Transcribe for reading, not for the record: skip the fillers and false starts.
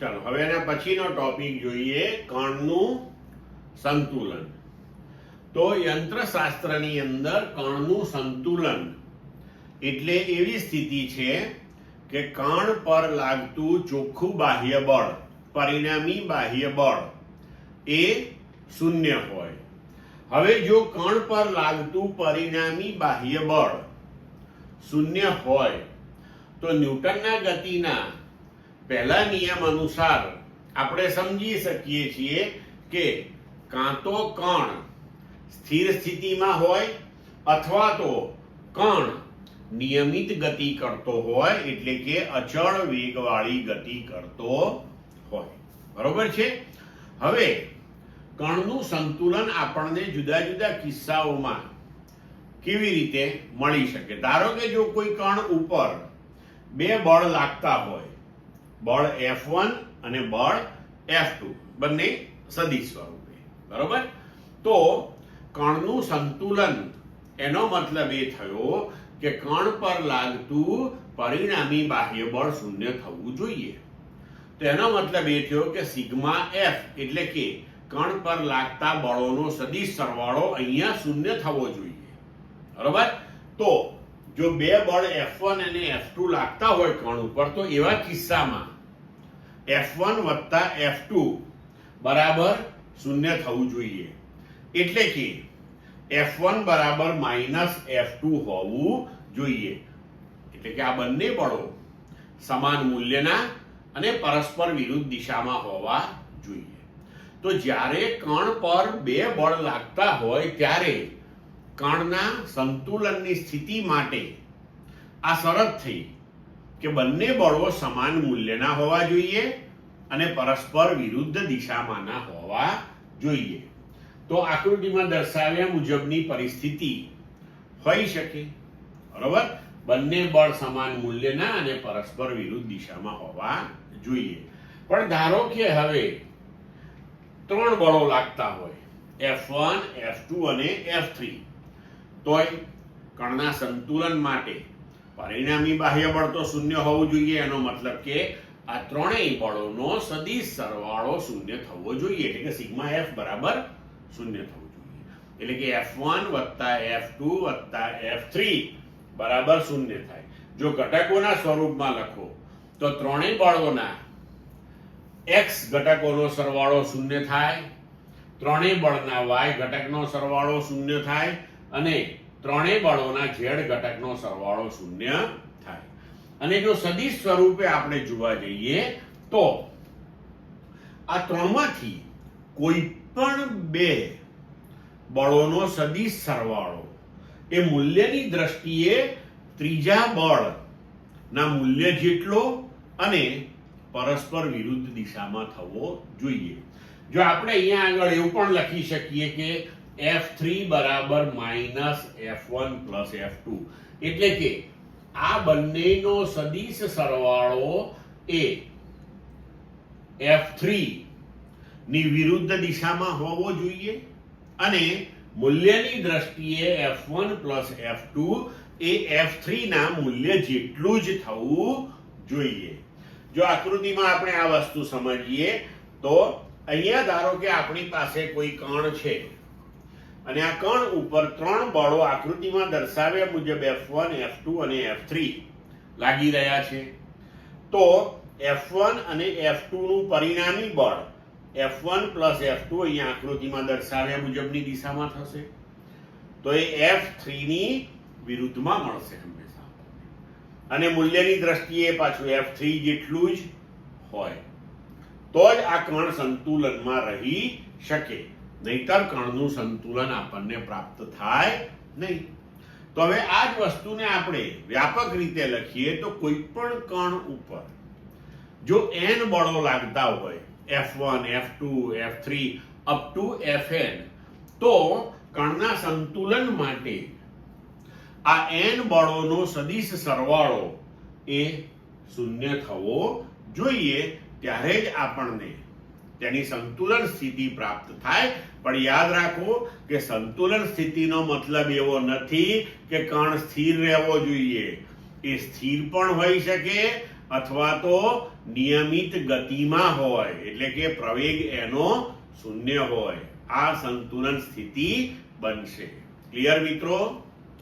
ચાલો હવે એના પછીનો ટોપિક જોઈએ, કણનું સંતુલન. તો યંત્રશાસ્ત્રની અંદર કણનું સંતુલન એટલે એવી સ્થિતિ છે કે કણ પર લાગતું ચોખ્ખું બાહ્ય બળ, પરિણામી બાહ્ય બળ એ શૂન્ય હોય. હવે જો કણ પર લાગતું પરિણામી બાહ્ય બળ શૂન્ય હોય તો ન્યૂટનના ગતિના પહેલા નિયમ અનુસાર આપણે સમજી શકીએ છીએ કે કાં તો કણ સ્થિર સ્થિતિમાં હોય અથવા તો કણ નિયમિત ગતિ કરતો હોય, એટલે કે અચળ વેગવાળી ગતિ કરતો હોય. બરોબર છે. હવે કણનું સંતુલન આપણને જુદા જુદા કિસ્સાઓમાં કેવી રીતે મળી શકે? ધારો કે જો કોઈ કણ ઉપર બે બળ લાગતા હોય, બળ F1 અને બળ F2, બંને સદિશ સ્વરૂપે, બરોબર? તો કણનું સંતુલન એનો મતલબ એ થયો કે કણ પર લાગતું પરિણામી બાહ્ય બળ શૂન્ય થવું જોઈએ. તો એનો મતલબ એ થયો કે સિગ્મા F એટલે કે કણ પર લાગતા બળોનો સદિશ સરવાળો અહીંયા શૂન્ય થવો જોઈએ. બરોબર? તો જો બે બળ F1 અને F2 લાગતા હોય કણ ઉપર, તો એવા કિસ્સામાં F1 વત્તા F2 બરાબર શૂન્ય થવું જોઈએ. એટલે કે F1 બરાબર માઇનસ F2 હોવું જોઈએ. એટલે કે આ બંને બળો સમાન મૂલ્યના અને પરસ્પર વિરુદ્ધ દિશામાં હોવા જોઈએ. તો જ્યારે કણ પર બે બળ લાગતા હોય ત્યારે કણના સંતુલનની સ્થિતિ માટે આ શરત થઈ કે બંને બળો સમાન મૂલ્યના હોવા જોઈએ અને પરસ્પર વિરુદ્ધ દિશામાંના હોવા જોઈએ. તો આકૃતિમાં દર્શાવ્યા મુજબની પરિસ્થિતિ હોઈ શકે. બરોબર? બંને બળ સમાન મૂલ્યના અને પરસ્પર વિરુદ્ધ દિશામાં હોવા જોઈએ. પણ ધારો કે હવે ત્રણ બળો લાગતા હોય, F1, F2 અને F3, તોય કણના સંતુલન માટે પરિણામી બાહ્ય બળ તો શૂન્ય હોવું જોઈએ. એનો મતલબ કે આ ત્રણેય બળોનો સદિશ સરવાળો શૂન્ય થવો જોઈએ. એટલે કે સિગ્મા F બરાબર શૂન્ય થવું જોઈએ. એટલે કે F1 વત્તા F2 વત્તા F3 બરાબર શૂન્ય થાય. જો ઘટકોના સ્વરૂપમાં લખો તો ત્રણેય બળોના x ઘટકોનો સરવાળો શૂન્ય થાય, ત્રણેય બળના y ઘટકનો સરવાળો શૂન્ય થાય અને ત્રણેય બળોના z ઘટકનો સરવાળો શૂન્ય થાય. અને જો સદિશ સ્વરૂપે આપણે જોવા જઈએ તો આ ત્રણમાંથી કોઈ પણ બે બળોનો સદિશ સરવાળો એ મૂલ્યની દ્રષ્ટિએ ત્રીજા બળના મૂલ્ય જેટલો અને પરસ્પર વિરુદ્ધ દિશામાં થવો જોઈએ. જો આપણે અહીંયા આગળ એવું પણ લખી શકીએ કે F3 બરાબર માઇનસ F1 પ્લસ F2, એટલે કે આ બંનેનો સદિશ સરવાળો એ F3 ની વિરુદ્ધ દિશામાં હોવો જોઈએ અને મૂલ્યની દ્રષ્ટિએ F1 પ્લસ F2 એ F3 ના મૂલ્ય જેટલું જ થવું જોઈએ. જો આકૃતિમાં આપણે આ વસ્તુ સમજીએ તો અહીંયા ધારો કે આપણી પાસે કોઈ કણ છે અને આ કણ ઉપર ત્રણ બળો આકૃતિમાં દર્શાવ્યા મુજબ F1, F2 અને F3 લાગી રહ્યા છે. તો F1 અને F2 નું પરિણામી બળ F1 પ્લસ F2 અહીંયા આકૃતિમાં દર્શાવ્યા મુજબની દિશામાં થશે. તો એ F3 ની વિરુદ્ધમાં મળશે હંમેશા, અને મૂલ્યની દ્રષ્ટિએ પાછું F3 જેટલું જ હોય. તો જ આ કણ સંતુલનમાં રહી શકે, નહીતર કણનું સંતુલન આપણને પ્રાપ્ત થાય નહીં. તો હવે આ જ વસ્તુને આપણે વ્યાપક રીતે લખીએ તો કોઈ પણ કણ ઉપર જો n બળો લાગતા હોય, F1, F2, F3 up to Fn, તો કણના સંતુલન માટે આ n બળોનો સદિશ સરવાળો એ શૂન્ય થવો જોઈએ. ત્યારે જ આપણને તેની સંતુલન સ્થિતિ પ્રાપ્ત થાય. પણ યાદ રાખો કે સંતુલન સ્થિતિનો મતલબ એવો નથી કે કણ સ્થિર રહેવો જોઈએ. એ સ્થિર પણ હોઈ શકે અથવા તો નિયમિત ગતિમાં હોય, એટલે કે પ્રવેગ એનો શૂન્ય હોય, આ સંતુલન સ્થિતિ બનશે. ક્લિયર મિત્રો?